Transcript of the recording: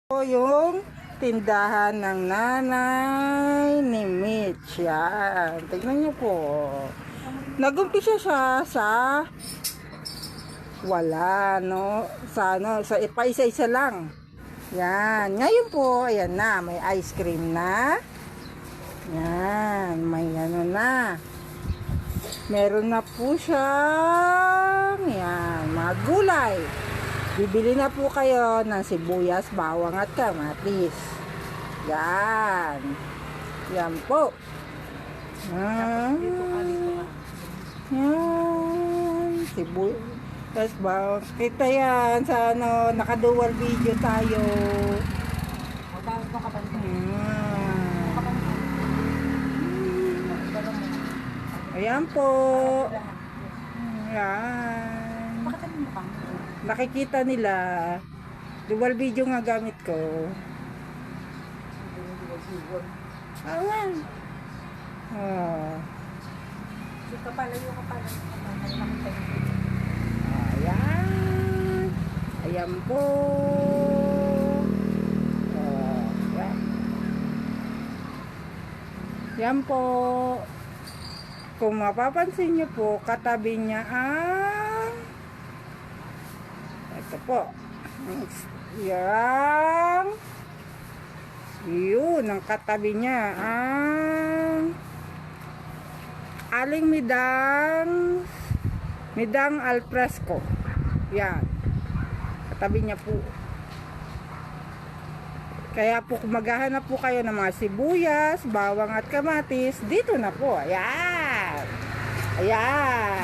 Po yung tindahan ng nanay ni Mitch. Yan. Tignan niyo po. Nagumpisa siya sa wala, no? Sa ipa-isa-isa lang. Yan. Ngayon po, ayan na. May ice cream na. Yan. May ano na. Meron na po siyang yan, mga gulay. Bibili na po kayo ng sibuyas, bawang at kamatis. Yan. Yan po. Yan. Sibuyas, bawang. Kita yan sa ano, naka-dual video tayo. Ayan po. Ayan. Nakikita nila. Dual video nga gamit ko. Ayan. Oh. Ayan. Ayan po. Oh. Ayan. Ayan po. Kung mapapansin nyo po, katabi niya ang ito po. Yun, ang katabi niya ang Aling Midang al fresco. Yan. Katabi niya po. Kaya po kung maghahanap po kayo ng mga sibuyas, bawang at kamatis, dito na po. Ayan. Ayan.